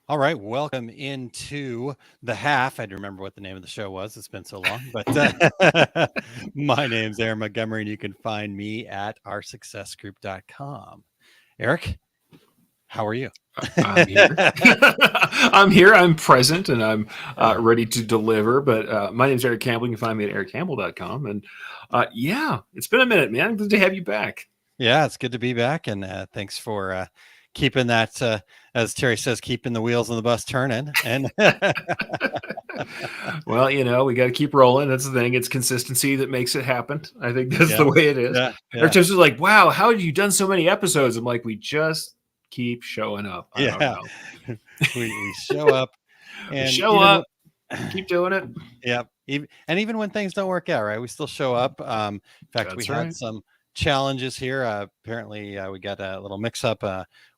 All right, welcome into the half. I had to remember what the name of the show was. It's been so long. But my name's Aaron Montgomery, and you can find me at oursuccessgroup.com. Eric, how are you? I'm here. I'm here. I'm present, and I'm Yeah. ready to deliver. But my name's Erich Campbell. You can find me at erichcampbell.com. And yeah, it's been a minute, man. Good to have you back. Yeah, it's good to be back. And thanks for keeping that, as Terry says, keeping the wheels on the bus turning. And Well, we got to keep rolling. That's the thing. It's consistency that makes it happen. I think that's yeah, the way it is. yeah, Every yeah, time it's like, wow, how have you done so many episodes? I'm like, we just keep showing up. I don't yeah. know. We show up. We And show even up, keep doing it. yeah, even when things don't work out, right? We still show up. In fact, we That's had right. some challenges here. Apparently, we got a little mix-up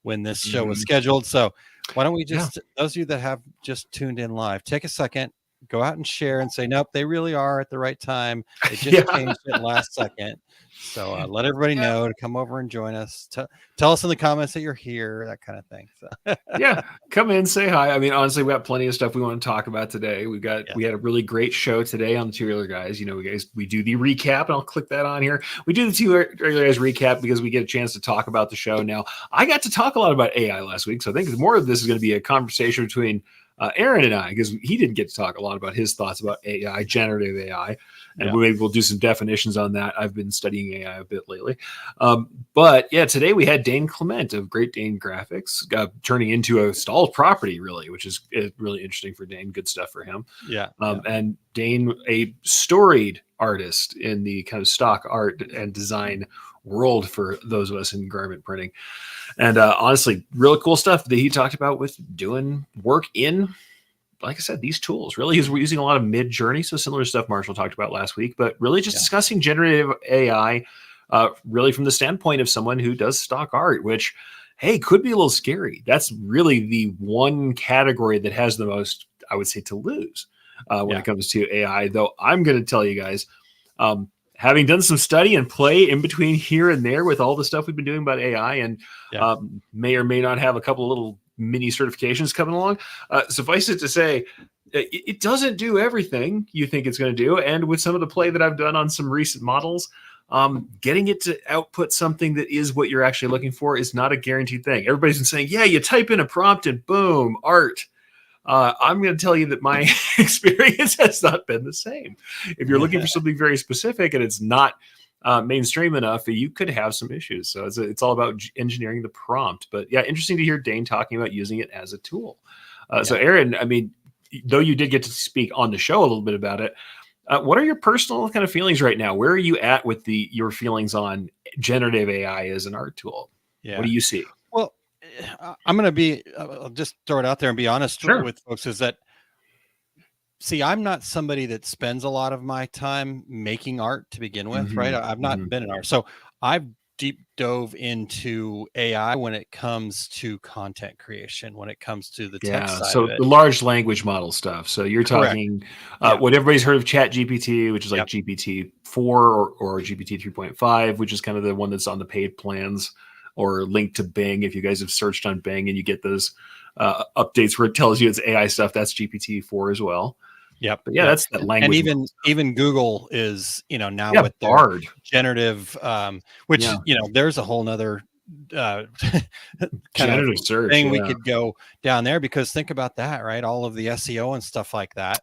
when this show was Mhm. scheduled. So, why don't we Yeah. just those of you that have just tuned in live, take a second, go out and share, and say, nope, they really are at the right time. They just Yeah. changed it last second. So let everybody Yeah. know to come over and join us. Tell us in the comments that you're here, that kind of thing. So, Yeah, come in, say hi. I mean, honestly, we got plenty of stuff we want to talk about today. yeah, We had a really great show today on the Two Regular Guys. We do the recap, and I'll click that on here. We do the Two Regular Guys recap because we get a chance to talk about the show. Now, I got to talk a lot about AI last week, so I think more of this is going to be a conversation between Aaron and I, because he didn't get to talk a lot about his thoughts about AI, generative AI, and yeah, maybe we'll do some definitions on that. I've been studying AI a bit lately. But yeah, today we had Dane Clement of Great Dane Graphics turning into a stalled property, really, which is really interesting for Dane. Good stuff for him. yeah, yeah, And Dane, a storied artist in the kind of stock art and design world for those of us in garment printing. And honestly, really cool stuff that he talked about with doing work in, like I said, these tools. Really, he's using a lot of Mid Journey, so similar stuff Marshall talked about last week, but really just yeah, discussing generative AI, really from the standpoint of someone who does stock art, which, hey, could be a little scary. That's really the one category that has the most, I would say, to lose when yeah, it comes to AI. Though I'm going to tell you guys, having done some study and play in between here and there with all the stuff we've been doing about AI, and yeah. may or may not have a couple of little mini certifications coming along. Suffice it to say, it doesn't do everything you think it's going to do. And with some of the play that I've done on some recent models, getting it to output something that is what you're actually looking for is not a guaranteed thing. Everybody's been saying, yeah, you type in a prompt and boom, art. I'm going to tell you that my experience has not been the same. If you're looking for something very specific and it's not mainstream enough, you could have some issues. So it's all about engineering the prompt. But yeah, interesting to hear Dane talking about using it as a tool. So Yeah. Aaron, I mean, though you did get to speak on the show a little bit about it, what are your personal kind of feelings right now? Where are you at with your feelings on generative AI as an art tool? What Yeah. do you see? Well, I'm going to be, I'll just throw it out there and be honest Sure. with folks is that, see, I'm not somebody that spends a lot of my time making art to begin with, right? Hmm. I've Hmm. not been an art. So I've deep dove into AI when it comes to content creation, when it comes to the tech Yeah, side of so it. the large language model stuff. So you're Correct. talking Yeah. what everybody's heard of Chat GPT, which is like Yep. GPT-4 or GPT 3.5, which is kind of the one that's on the paid plans, or linked to Bing. If you guys have searched on Bing and you get those updates where it tells you it's AI stuff, that's GPT-4 as well. Yep. But yeah, Yep. that's that And language model even stuff. even Google is, now Yeah, with their Bard. generative, which, Yeah, there's a whole nother uh, kind of generative search. thing we Yeah, could go down there, because think about that, right? All of the SEO and stuff like that,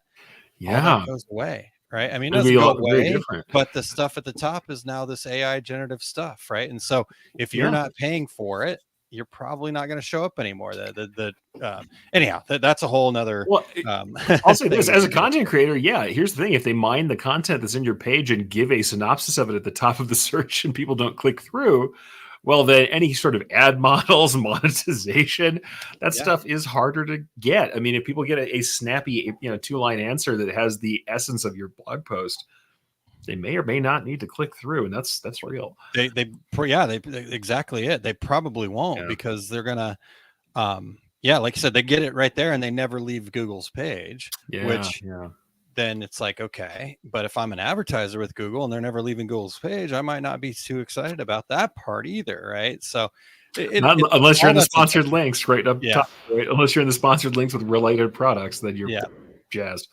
all that yeah, goes away, right? I mean, it it'll be doesn't a go lot, very away, different. but the stuff at the top is now this AI generative stuff, right? And so if you're Yeah. not paying for it, you're probably not going to show up anymore. Anyhow, that's a whole nother Well, um, I'll say thing this we as a can do. content creator. Yeah, here's the thing: if they mine the content that's in your page and give a synopsis of it at the top of the search, and people don't click through, well, then any sort of ad models, monetization, that Yeah. stuff is harder to get. I mean, if people get a snappy, 2-line answer that has the essence of your blog post, they may or may not need to click through, and that's real. They exactly it. They probably won't, Yeah, because they're gonna, yeah, like I said, they get it right there and they never leave Google's page, yeah, which yeah. then it's like, okay, but if I'm an advertiser with Google and they're never leaving Google's page, I might not be too excited about that part either, right? So Not unless you're all in the that stuff. sponsored links right up Yeah. top, right? Unless you're in the sponsored links with related products, then you're Yeah. jazzed.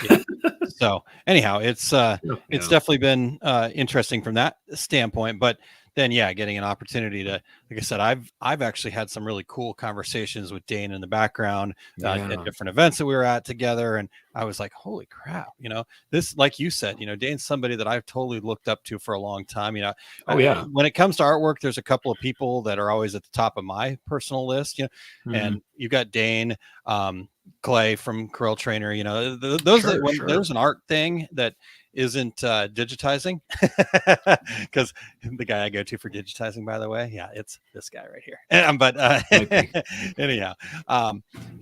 Yeah. So anyhow, it's Yeah. definitely been interesting from that standpoint. But then, yeah, getting an opportunity to, like I said, I've actually had some really cool conversations with Dane in the background at Yeah. different events that we were at together, and I was like, holy crap, this, like you said, Dane's somebody that I've totally looked up to for a long time. Oh, yeah. When it comes to artwork, there's a couple of people that are always at the top of my personal list, Mhm. and you've got Dane. Clay from Curl Trainer, those Sure, when sure. there's an art thing that isn't digitizing, because the guy I go to for digitizing, by the way, yeah, it's this guy right here. But Might be. anyhow,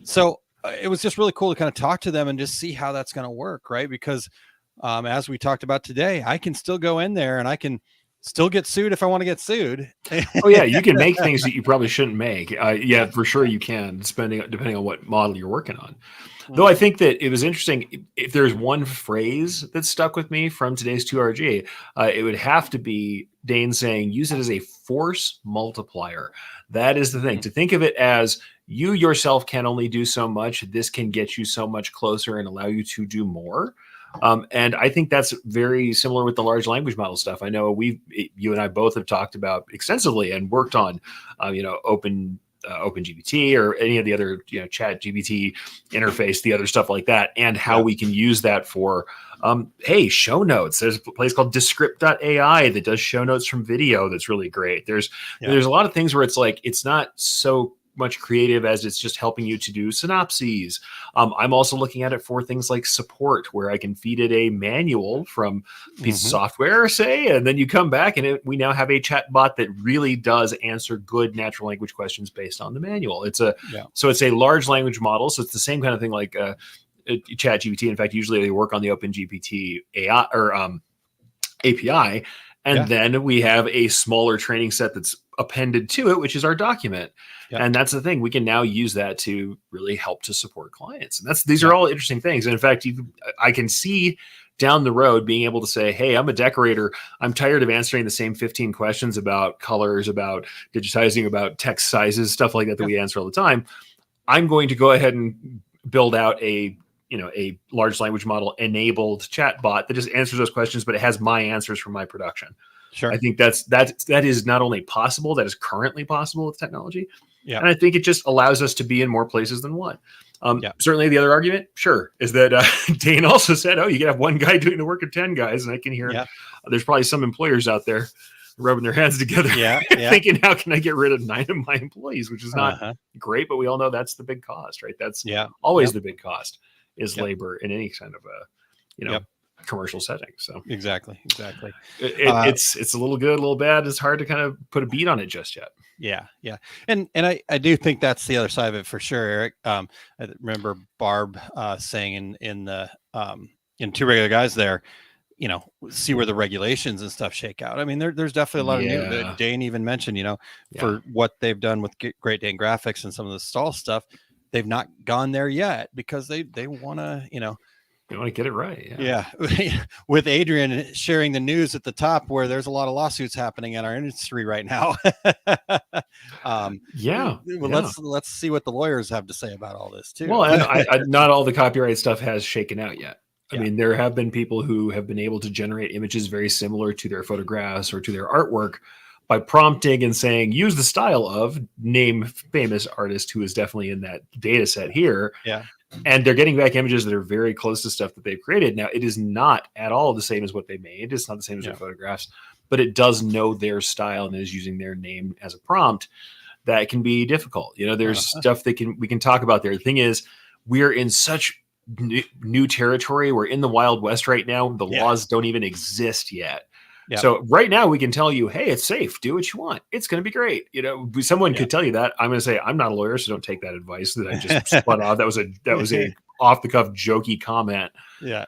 so it was just really cool to kind of talk to them and just see how that's going to work, right? Because as we talked about today, I can still go in there and I can still get sued if I want to get sued. Oh yeah, you can make things that you probably shouldn't make. Yeah, for sure you can, depending on what model you're working on. Though I think that it was interesting. If there's one phrase that stuck with me from today's 2RG, it would have to be Dane saying, use it as a force multiplier. That is the thing. To think of it as you yourself can only do so much. This can get you so much closer and allow you to do more. And I think that's very similar with the large language model stuff. I know you and I both have talked about extensively and worked on, OpenGPT or any of the other, Chat GPT interface, the other stuff like that, and how we can use that for, show notes. There's a place called Descript.ai that does show notes from video. That's really great. There's a lot of things where it's like, it's not so much creative as it's just helping you to do synopses. I'm also looking at it for things like support, where I can feed it a manual from a piece of software, say, and then you come back and we now have a chat bot that really does answer good natural language questions based on the manual. So it's a large language model. So it's the same kind of thing like Chat GPT. In fact, usually they work on the OpenGPT AI or API. And then we have a smaller training set that's appended to it, which is our document. And that's the thing. We can now use that to really help to support clients. And these are all interesting things. And in fact, I can see down the road being able to say, hey, I'm a decorator. I'm tired of answering the same 15 questions about colors, about digitizing, about text sizes, stuff like that we answer all the time. I'm going to go ahead and build out a large language model enabled chat bot that just answers those questions, but it has my answers from my production. Sure. I think that is not only possible, that is currently possible with technology. Yeah. And I think it just allows us to be in more places than one. Certainly the other argument, is that Dane also said, you can have one guy doing the work of 10 guys. And I can hear there's probably some employers out there rubbing their hands together thinking, how can I get rid of 9 of my employees, which is not great, but we all know that's the big cost, right? That's always the big cost is labor in any kind of a, commercial setting. So exactly. It's a little good, a little bad. It's hard to kind of put a beat on it just yet. Yeah. And I do think that's the other side of it for sure, Eric. I remember Barb saying in Two Regular Guys there, see where the regulations and stuff shake out. I mean, there's definitely a lot of new. Dane even mentioned, for what they've done with Great Dane Graphics and some of the stall stuff, they've not gone there yet because they want to, they want to get it right. Yeah. With Adrian sharing the news at the top where there's a lot of lawsuits happening in our industry right now. Let's see what the lawyers have to say about all this too. Well, and not all the copyright stuff has shaken out yet. I mean, there have been people who have been able to generate images very similar to their photographs or to their artwork by prompting and saying, use the style of name famous artist who is definitely in that data set here. Yeah. And they're getting back images that are very close to stuff that they've created. Now, it is not at all the same as what they made. It's not the same as their photographs, but it does know their style and is using their name as a prompt. That can be difficult. There's stuff that we can talk about there. The thing is, we're in such new territory. We're in the Wild West right now. The laws don't even exist yet. Yeah. So right now we can tell you, hey, it's safe. Do what you want. It's going to be great. Someone could tell you that. I'm going to say, I'm not a lawyer, so don't take that advice that I just spun off. That was a off the cuff jokey comment. Yeah.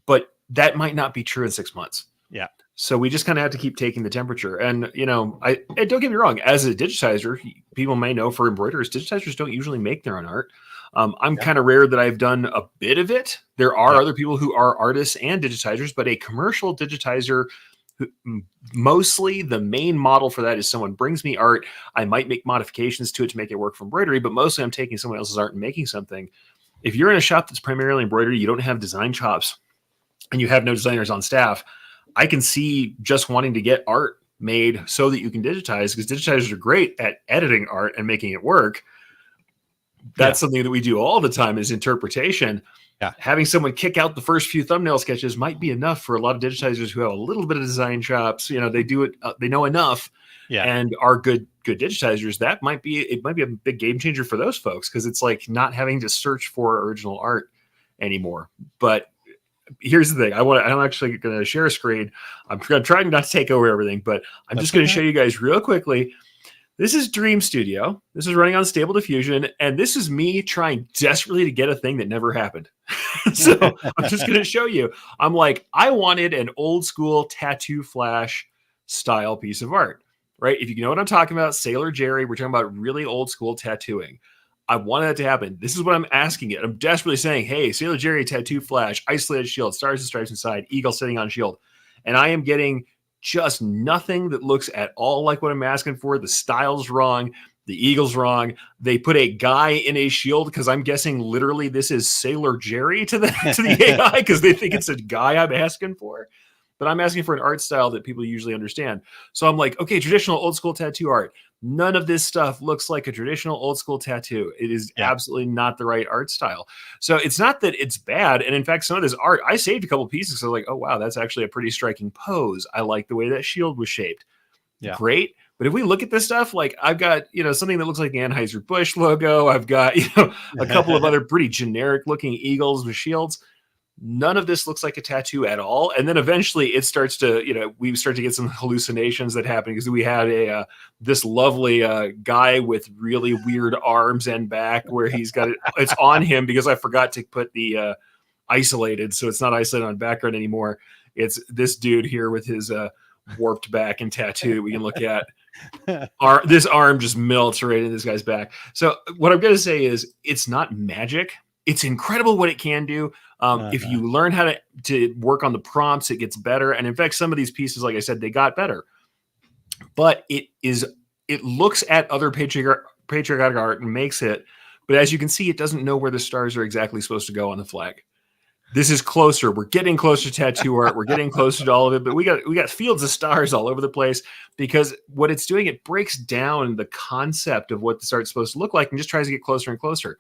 But that might not be true in 6 months. Yeah. So we just kind of have to keep taking the temperature. And, and don't get me wrong, as a digitizer, people may know for embroiderers, digitizers don't usually make their own art. I'm kind of rare that I've done a bit of it. There are other people who are artists and digitizers, but a commercial digitizer Mostly the main model for that is someone brings me art. I might make modifications to it to make it work for embroidery, but mostly I'm taking someone else's art and making something. If you're in a shop that's primarily embroidery, you don't have design chops and you have no designers on staff, I can see just wanting to get art made so that you can digitize, because digitizers are great at editing art and making it work. That's something that we do all the time is interpretation. Yeah. Having someone kick out the first few thumbnail sketches might be enough for a lot of digitizers who have a little bit of design chops. They do it, they know enough and are good digitizers. It might be a big game changer for those folks, because it's like not having to search for original art anymore. But here's the thing. I'm actually going to share a screen. I'm trying not to take over everything, but I'm just going to show you guys real quickly. This is Dream Studio. This is running on Stable Diffusion, and this is me trying desperately to get a thing that never happened. So I'm just going to show you. I'm like, I wanted an old school tattoo flash style piece of art, right? If you know what I'm talking about, Sailor Jerry, we're talking about really old school tattooing. I wanted that to happen. This is what I'm asking it. I'm desperately saying, hey, Sailor Jerry tattoo flash, isolated shield, stars and stripes inside, eagle sitting on shield. And I am getting just nothing that looks at all like what I'm asking for. The style's wrong. The eagle's wrong. They put a guy in a shield because I'm guessing literally this is Sailor Jerry to the AI because they think it's a guy I'm asking for. But I'm asking for an art style that people usually understand. So I'm like, okay, traditional old school tattoo art. None of this stuff looks like a traditional old school tattoo. It is absolutely not the right art style. So it's not that it's bad. And in fact, some of this art, I saved a couple pieces. So like, oh, wow, that's actually a pretty striking pose. I like the way that shield was shaped. Yeah. Great. But if we look at this stuff, like I've got, something that looks like the Anheuser-Busch logo. I've got, a couple of other pretty generic looking eagles with shields. None of this looks like a tattoo at all. And then eventually it starts to, we start to get some hallucinations that happen because we had this lovely guy with really weird arms and back where he's got it's on him because I forgot to put the isolated. So it's not isolated on background anymore. It's this dude here with his warped back and tattoo that we can look at. This arm just melts right in this guy's back. So what I'm going to say is it's not magic. It's incredible what it can do. If you learn how to work on the prompts, it gets better. And in fact, some of these pieces, like I said, they got better. But it looks at other patriotic art and makes it. But as you can see, it doesn't know where the stars are exactly supposed to go on the flag. This is closer. We're getting closer to tattoo art. We're getting closer to all of it. But we got fields of stars all over the place because what it's doing, it breaks down the concept of what the art's supposed to look like and just tries to get closer and closer.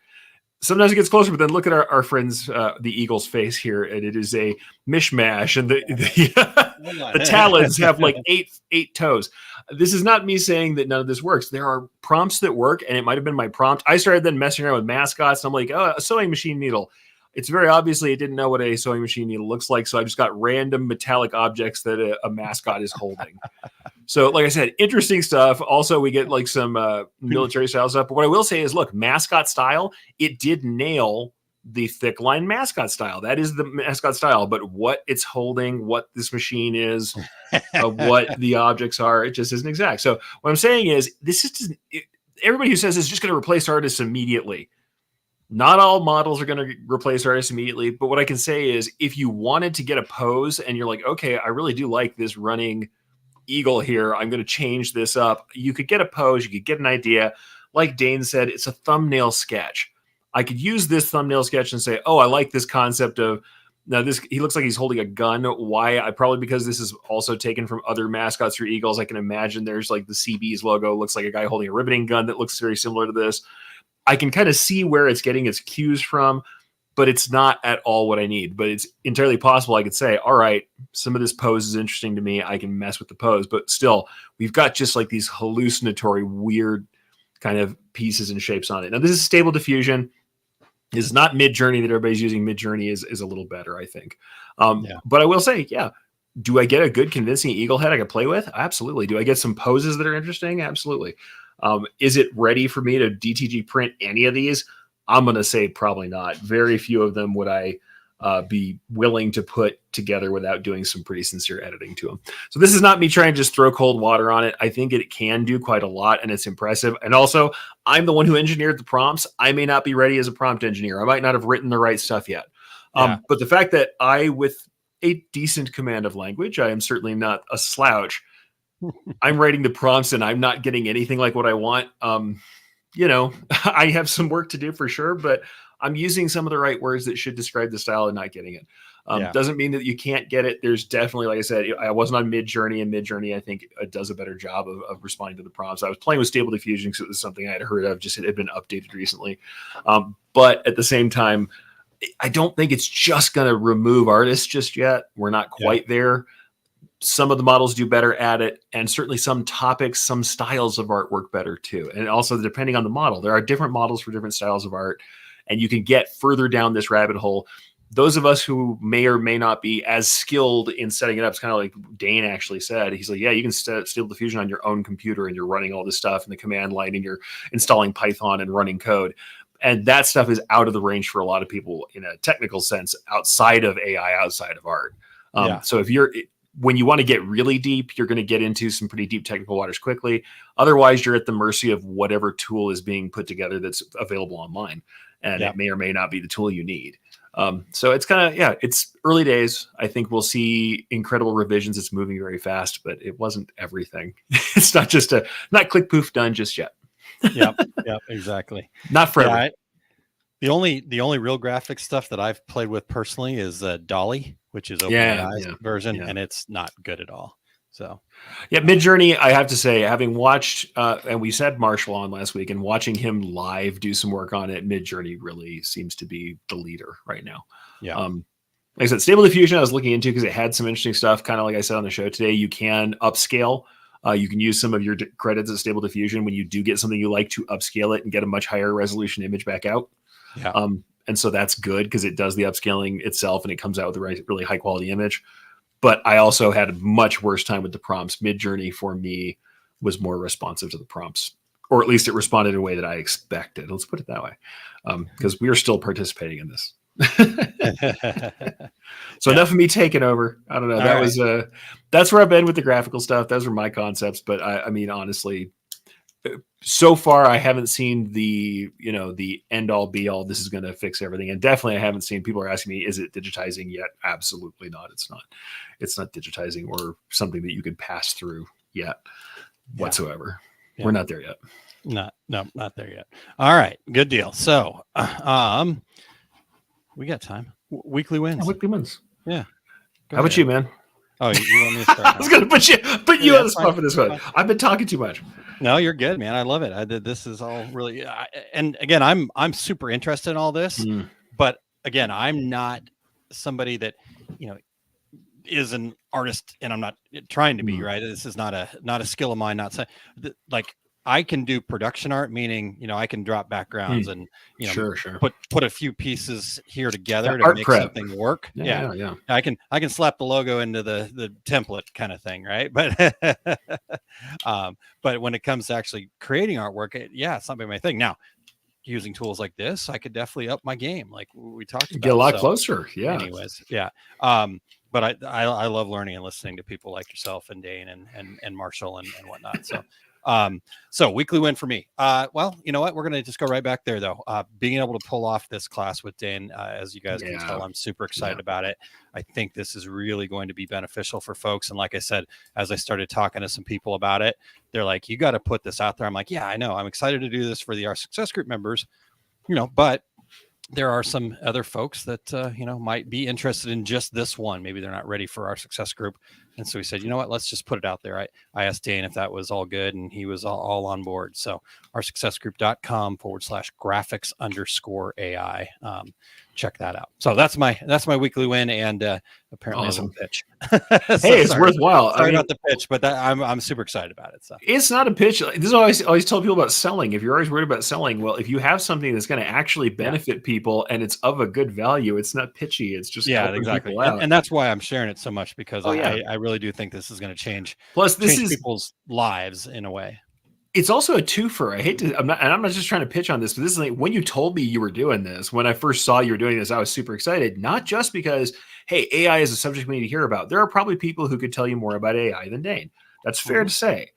Sometimes it gets closer, but then look at our friend's, the eagle's face here, and it is a mishmash, and the talons have like eight toes. This is not me saying that none of this works. There are prompts that work, and it might have been my prompt. I started then messing around with mascots, and I'm like, oh, a sewing machine needle. It's very obviously it didn't know what a sewing machine needle looks like, so I just got random metallic objects that a mascot is holding. So, like I said, interesting stuff. Also, we get like some military style stuff. But what I will say is, look, mascot style, it did nail the thick line mascot style. That is the mascot style. But what it's holding, what this machine is, what the objects are, it just isn't exact. So what I'm saying is, everybody who says it's just going to replace artists immediately. Not all models are going to replace artists immediately. But what I can say is, if you wanted to get a pose and you're like, okay, I really do like this running eagle here, I'm going to change this up. You could get a pose, you could get an idea. Like Dane said, it's a thumbnail sketch. I could use this thumbnail sketch and say, oh, I like this concept of, now this, he looks like he's holding a gun. Why? Probably because this is also taken from other mascots for eagles. I can imagine there's like the CB's logo, looks like a guy holding a ribbiting gun that looks very similar to this. I can kind of see where it's getting its cues from, but it's not at all what I need. But it's entirely possible I could say, all right, some of this pose is interesting to me. I can mess with the pose. But still, we've got just like these hallucinatory, weird kind of pieces and shapes on it. Now, this is Stable Diffusion. This is not Mid-Journey that everybody's using. Mid-Journey is a little better, I think. But I will say, do I get a good convincing eagle head I can play with? Absolutely. Do I get some poses that are interesting? Absolutely. Is it ready for me to DTG print any of these? I'm going to say probably not. Very few of them would I be willing to put together without doing some pretty sincere editing to them. So this is not me trying to just throw cold water on it. I think it can do quite a lot and it's impressive. And also, I'm the one who engineered the prompts. I may not be ready as a prompt engineer. I might not have written the right stuff yet. But the fact that a decent command of language. I am certainly not a slouch. I'm writing the prompts and I'm not getting anything like what I want. I have some work to do for sure, but I'm using some of the right words that should describe the style and not getting it. Doesn't mean that you can't get it. There's definitely, like I said, I wasn't on Midjourney, and Midjourney, I think, does a better job of responding to the prompts. I was playing with Stable Diffusion because it was something I had heard of, just it had been updated recently. But at the same time, I don't think it's just going to remove artists just yet. We're not quite there. Some of the models do better at it, and certainly some topics, some styles of art work better too. And also, depending on the model, there are different models for different styles of art, and you can get further down this rabbit hole. Those of us who may or may not be as skilled in setting it up, it's kind of like Dane actually said. He's like, yeah, you can Stable Diffusion on your own computer, and you're running all this stuff in the command line, and you're installing Python and running code. And that stuff is out of the range for a lot of people in a technical sense, outside of AI, outside of art. So when you want to get really deep, you're going to get into some pretty deep technical waters quickly. Otherwise, you're at the mercy of whatever tool is being put together that's available online. And it may or may not be the tool you need. So it's kind of, it's early days. I think we'll see incredible revisions. It's moving very fast, but it wasn't everything. It's not just not click poof done just yet. Yep, exactly. Not forever. The only real graphic stuff that I've played with personally is Dolly, which is OpenAI's version, and it's not good at all. So, Midjourney, I have to say, having watched, and we said Marshall on last week, and watching him live do some work on it, Midjourney really seems to be the leader right now. Yeah. Like I said, Stable Diffusion I was looking into because it had some interesting stuff. Kind of like I said on the show today, you can upscale. You can use some of your credits at Stable Diffusion when you do get something you like to upscale it and get a much higher resolution image back out. Yeah. And so that's good because it does the upscaling itself and it comes out with a really high quality image. But I also had a much worse time with the prompts. Midjourney for me was more responsive to the prompts, or at least it responded in a way that I expected. Let's put it that way, because we are still participating in this. So enough of me taking over. I don't know. That's where I've been with the graphical stuff. Those are my concepts. But I mean, honestly, so far I haven't seen the end all be all. This is going to fix everything. And definitely I haven't seen, people are asking me, is it digitizing yet? Absolutely not. It's not digitizing or something that you could pass through yet whatsoever. We're not there yet. Not there yet. All right. Good deal. So, we got time. Weekly wins. Yeah, weekly wins. Yeah. How about you, man? Oh, you want me to start? I was going to put you on the spot for this one. I've been talking too much. No, you're good, man. I love it. This is all really, and again, I'm super interested in all this, but again, I'm not somebody that, is an artist, and I'm not trying to be, right. This is not a skill of mine. Like I can do production art, meaning, I can drop backgrounds and, sure. put a few pieces here together to art make prep. Something work. Yeah. I can slap the logo into the template kind of thing. Right. But, but when it comes to actually creating artwork, it's not my thing. Now, using tools like this, I could definitely up my game. Like we talked about. Get a lot closer. Yeah. Anyways. Yeah. But I love learning and listening to people like yourself and Dane and Marshall and whatnot. So weekly win for me. Well, you know what? We're going to just go right back there though. Being able to pull off this class with Dane, as you guys can tell, I'm super excited about it. I think this is really going to be beneficial for folks. And like I said, as I started talking to some people about it, they're like, you got to put this out there. I'm like, yeah, I know. I'm excited to do this for our Success Group members, but there are some other folks that, might be interested in just this one. Maybe they're not ready for our Success Group. And so we said, you know what, let's just put it out there. I asked Dane if that was all good, and he was all on board. So oursuccessgroup.com/graphics_AI. Check that out. So that's my weekly win, and apparently awesome. A little pitch. Hey, it's worthwhile. Sorry about the pitch, but I'm super excited about it. So it's not a pitch. This is always tell people about selling. If you're always worried about selling, well, if you have something that's going to actually benefit people and it's of a good value, it's not pitchy. It's just exactly. And that's why I'm sharing it so much, because I really do think this is going to change. Plus, this is people's lives in a way. It's also a twofer. I'm not just trying to pitch on this, but this is like, when you told me you were doing this, when I first saw you were doing this, I was super excited. Not just because, hey, AI is a subject we need to hear about. There are probably people who could tell you more about AI than Dane. That's fair to say.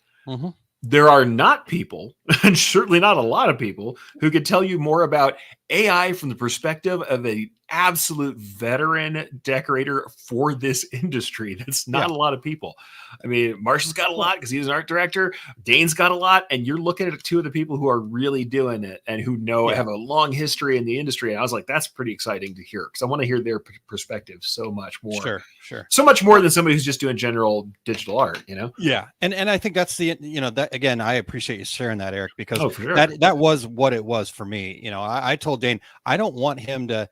There are not people, and certainly not a lot of people, who could tell you more about AI from the perspective of a absolute veteran decorator for this industry. That's not a lot of people. I mean, Marshall's got a lot because he's an art director. Dane's got a lot, and you're looking at two of the people who are really doing it and who know have a long history in the industry. And I was like, that's pretty exciting to hear because I want to hear their perspective so much more. Sure. So much more than somebody who's just doing general digital art, you know? Yeah. And I think that's the, that again, I appreciate you sharing that, Eric, because for sure. that was what it was for me. I told Dane, I don't want him to,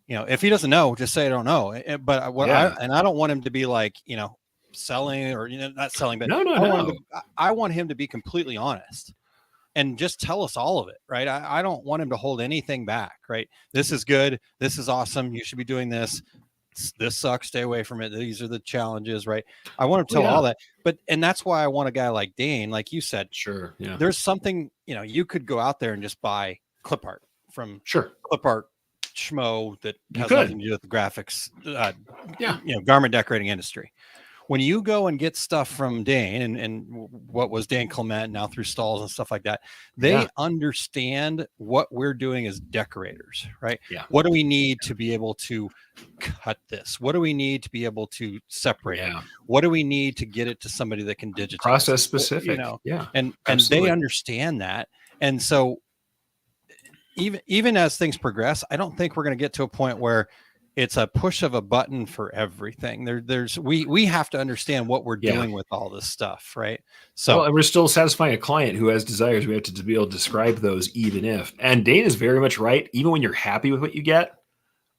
if he doesn't know, just say I don't know. But I don't want him to be like, selling or not selling, but I want him to be completely honest and just tell us all of it, right? I don't want him to hold anything back, right? This is good. This is awesome. You should be doing this. This sucks. Stay away from it. These are the challenges, right? I want him to tell all that, and that's why I want a guy like Dane, like you said. Sure. Yeah. There's something, you could go out there and just buy clip art from clip art schmo that has nothing to do with the graphics, garment decorating industry. When you go and get stuff from Dane and what was Dan Clement now through Stalls and stuff like that, they understand what we're doing as decorators, right? Yeah. What do we need to be able to cut this? What do we need to be able to separate it? What do we need to get it to somebody that can digitize process specific? And they understand that. And so even as things progress, I don't think we're going to get to a point where it's a push of a button for everything. We have to understand what we're doing with all this stuff, right? So, and we're still satisfying a client who has desires. We have to be able to describe those, even if. And Dane is very much right. Even when you're happy with what you get,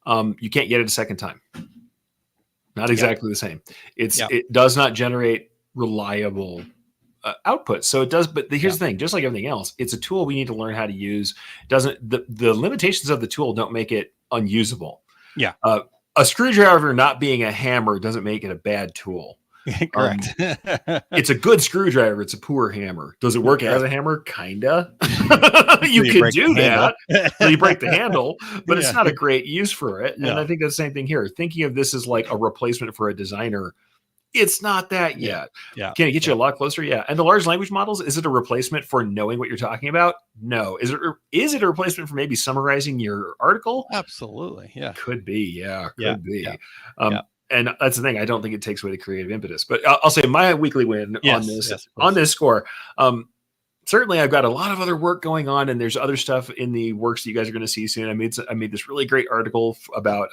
you can't get it a second time. Not exactly the same. It does not generate reliable output. So it does, but here's the thing: just like everything else, it's a tool we need to learn how to use. The limitations of the tool don't make it unusable. Yeah. A screwdriver not being a hammer doesn't make it a bad tool. Correct. It's a good screwdriver. It's a poor hammer. Does it work as a hammer? Kinda. You can do that. So you break the handle, but it's not a great use for it. And I think that's the same thing here. Thinking of this as like a replacement for a designer, it's not that yet. Yeah. Can it get you a lot closer? Yeah. And the large language models, is it a replacement for knowing what you're talking about? No. Is it a replacement for maybe summarizing your article? Absolutely. Yeah. Could be. Yeah. Could be. Yeah. And that's the thing. I don't think it takes away the creative impetus. But I'll say my weekly win on this score. Certainly, I've got a lot of other work going on, and there's other stuff in the works that you guys are going to see soon. I made this really great article about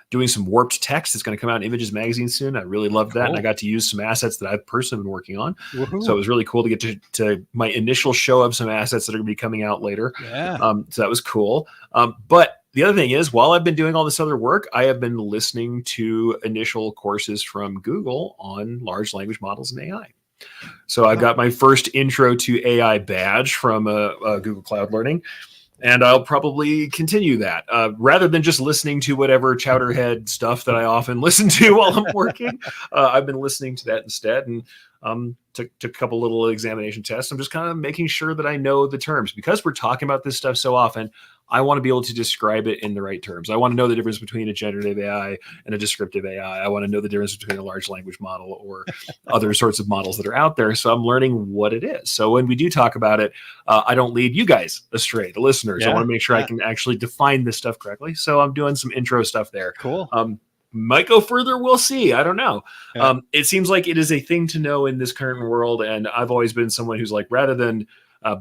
doing some warped text. It's going to come out in Images Magazine soon. I really loved that. And I got to use some assets that I've personally been working on. Woohoo. So it was really cool to get to my initial show of some assets that are going to be coming out later. Yeah. So that was cool. But the other thing is, while I've been doing all this other work, I have been listening to initial courses from Google on large language models and AI. So I got my first intro to AI badge from Google Cloud Learning. And I'll probably continue that rather than just listening to whatever chowderhead stuff that I often listen to while I'm working. I've been listening to that instead and took a couple little examination tests. I'm just kind of making sure that I know the terms because we're talking about this stuff so often. I want to be able to describe it in the right terms. I want to know the difference between a generative AI and a descriptive AI. I want to know the difference between a large language model or other sorts of models that are out there. So I'm learning what it is. So when we do talk about it, I don't lead you guys astray, the listeners. I want to make sure I can actually define this stuff correctly. So I'm doing some intro stuff there. Cool. Might go further. We'll see. I don't know. Yeah. It seems like it is a thing to know in this current world. And I've always been someone who's like, rather than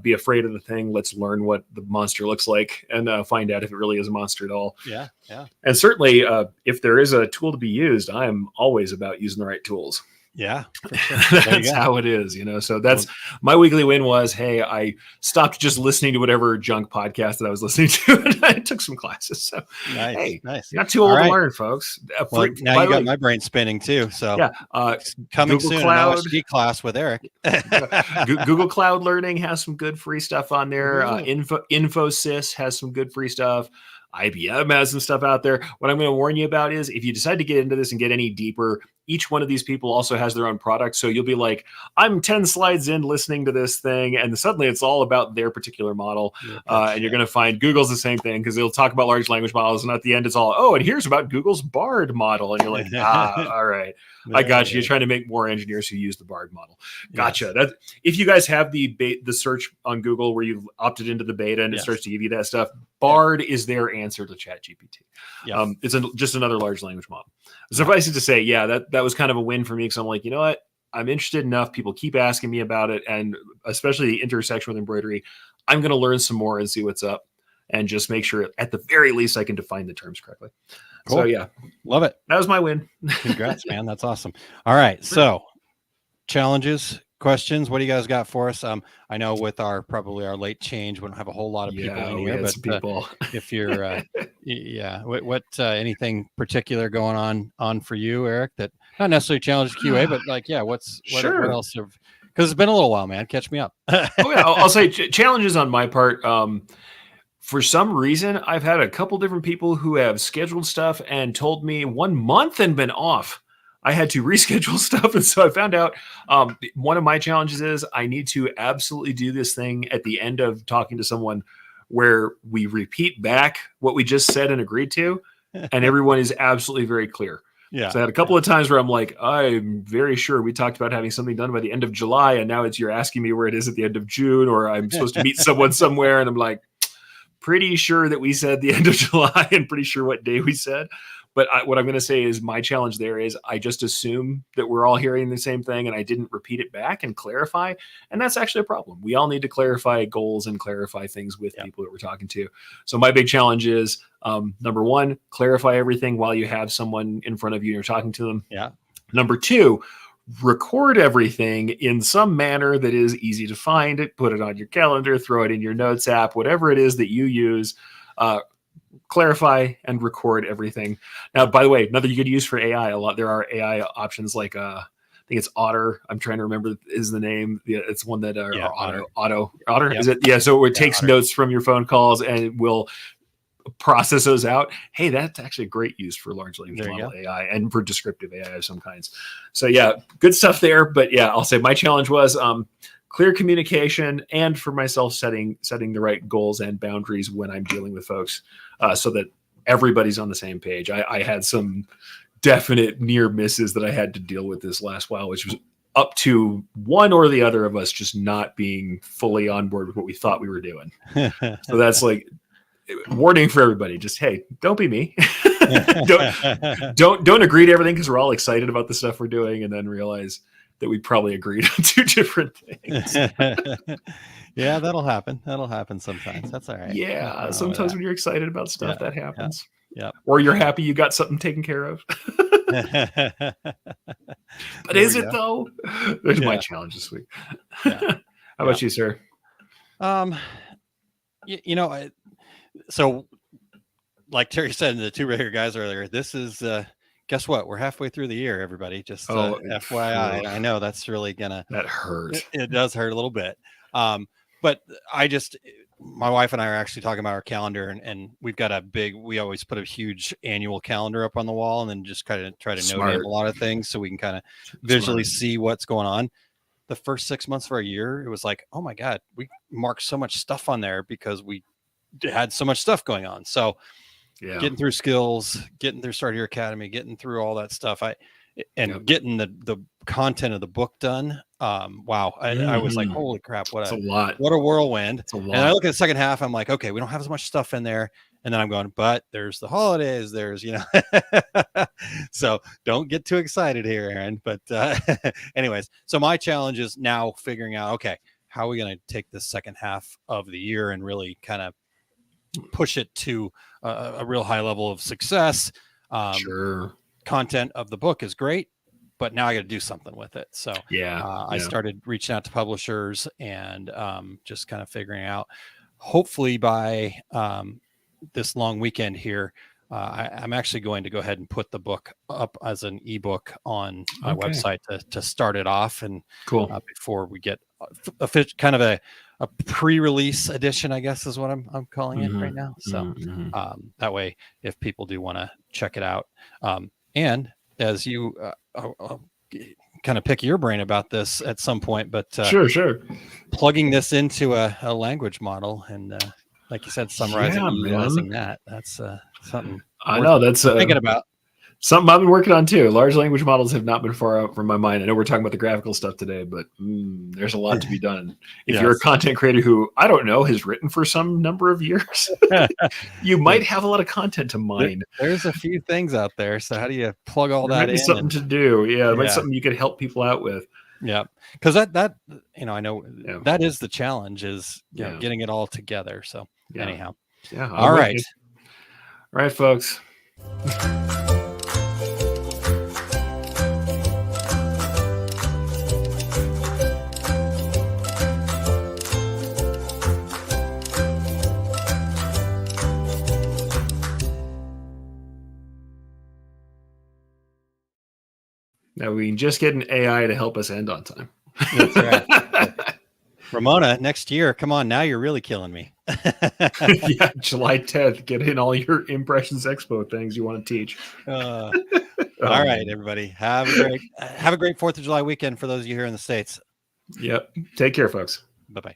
be afraid of the thing, let's learn what the monster looks like and find out if it really is a monster at all. Yeah. Yeah. And certainly if there is a tool to be used, I'm always about using the right tools. Yeah, for sure. That's how it is, So that's my weekly win was, hey, I stopped just listening to whatever junk podcast that I was listening to, and I took some classes. So nice. Not too old to learn, folks. Well, now you got my brain spinning too. So coming Google soon, Cloud class with Eric. Google Cloud Learning has some good free stuff on there. Infosys has some good free stuff. IBM has some stuff out there. What I'm going to warn you about is if you decide to get into this and get any deeper, each one of these people also has their own product. So you'll be like, I'm 10 slides in listening to this thing, and suddenly it's all about their particular model. And you're going to find Google's the same thing, because they'll talk about large language models, and at the end it's all, oh, and here's about Google's Bard model. And you're like, all right, I got you. You're trying to make more engineers who use the Bard model. Gotcha. Yes. That, if you guys have the search on Google where you've opted into the beta and it starts to give you that stuff, Bard is their answer to ChatGPT. Yes. It's just another large language model. Suffice it to say, that was kind of a win for me, because I'm like, you know what? I'm interested enough. People keep asking me about it, and especially the intersection with embroidery. I'm going to learn some more and see what's up, and just make sure at the very least I can define the terms correctly. Cool. So yeah, love it. That was my win. Congrats, man. That's awesome. All right. So challenges, questions, what do you guys got for us? I know with probably our late change, we don't have a whole lot of people in here, but people. If you're what anything particular going on for you, Eric, that not necessarily challenge QA, but like what else have, because it's been a little while, man. Catch me up. I'll say challenges on my part. For some reason, I've had a couple different people who have scheduled stuff and told me 1 month and been off. I had to reschedule stuff. And so I found out one of my challenges is I need to absolutely do this thing at the end of talking to someone where we repeat back what we just said and agreed to, and everyone is absolutely very clear. Yeah. So I had a couple of times where I'm like, I'm very sure we talked about having something done by the end of July, and now you're asking me where it is at the end of June, or I'm supposed to meet someone somewhere, and I'm like, pretty sure that we said the end of July and pretty sure what day we said. But what I'm going to say is my challenge there is I just assume that we're all hearing the same thing, and I didn't repeat it back and clarify. And that's actually a problem. We all need to clarify goals and clarify things with people that we're talking to. So my big challenge is, number one, clarify everything while you have someone in front of you and you're talking to them. Yeah. Number two, record everything in some manner that is easy to find. Put it on your calendar, throw it in your notes app, whatever it is that you use. Clarify and record everything. Now, by the way, another you could use for AI a lot. There are AI options like I think it's Otter. I'm trying to remember is the name. Yeah, it's one that Otter. Yeah. Is it? Yeah. So it takes notes from your phone calls and it will process those out. Hey, that's actually a great use for large language model AI and for descriptive AI of some kinds. So yeah, good stuff there. But yeah, I'll say my challenge was clear communication, and for myself setting the right goals and boundaries when I'm dealing with folks, so that everybody's on the same page. I had some definite near misses that I had to deal with this last while, which was up to one or the other of us just not being fully on board with what we thought we were doing. So that's like warning for everybody. Just, hey, don't be me. don't agree to everything because we're all excited about the stuff we're doing and then realize that we probably agreed on two different things. Yeah, that'll happen. That'll happen sometimes. That's all right. Yeah, sometimes when you're excited about stuff, that happens. Yeah. Or you're happy you got something taken care of. But is it though? There's my challenge this week. How about you, sir? So like Terry said, the two regular guys earlier, this is guess what? We're halfway through the year, everybody. Just FYI. I know that's really that hurt. It does hurt a little bit. But my wife and I are actually talking about our calendar, and we've got we always put a huge annual calendar up on the wall and then just kind of try to note a lot of things so we can kind of visually see what's going on. The first 6 months of our year, it was like, oh my God, we marked so much stuff on there because we had so much stuff going on. So getting through skills, getting through Start Here Academy, getting through all that stuff, getting the content of the book done. Wow. I was like, holy crap, what a whirlwind. And I look at the second half, I'm like, okay, we don't have as much stuff in there. And then I'm going, but there's the holidays, there's, so don't get too excited here, Aaron. But anyways, so my challenge is now figuring out, okay, how are we going to take this second half of the year and really kind of push it to a real high level of success. Content of the book is great, but now I got to do something with it. So I started reaching out to publishers and just kind of figuring out, hopefully by this long weekend here, I'm actually going to go ahead and put the book up as an ebook on my website to start it off. And before we get kind of a pre-release edition, I guess is what I'm calling it right now. So that way, if people do want to check it out, and as you kind of pick your brain about this at some point, but sure. Plugging this into a language model and like you said, summarizing, utilizing that's something I know that's thinking about. Something I've been working on too. Large language models have not been far out from my mind. I know we're talking about the graphical stuff today, but there's a lot to be done. If you're a content creator who, I don't know, has written for some number of years, you might have a lot of content to mine. There's a few things out there. So how do you plug all there that might be in? something to do. Yeah, it might be something you could help people out with. Yeah. Because that I know that is the challenge is getting it all together. So anyhow. Yeah. All right. All right, folks. Now we can just get an AI to help us end on time. That's right. Ramona, next year, come on, now you're really killing me. Yeah, July 10th, get in all your Impressions Expo things you want to teach. All right, everybody. Have a great 4th of July weekend for those of you here in the States. Yep. Take care, folks. Bye-bye.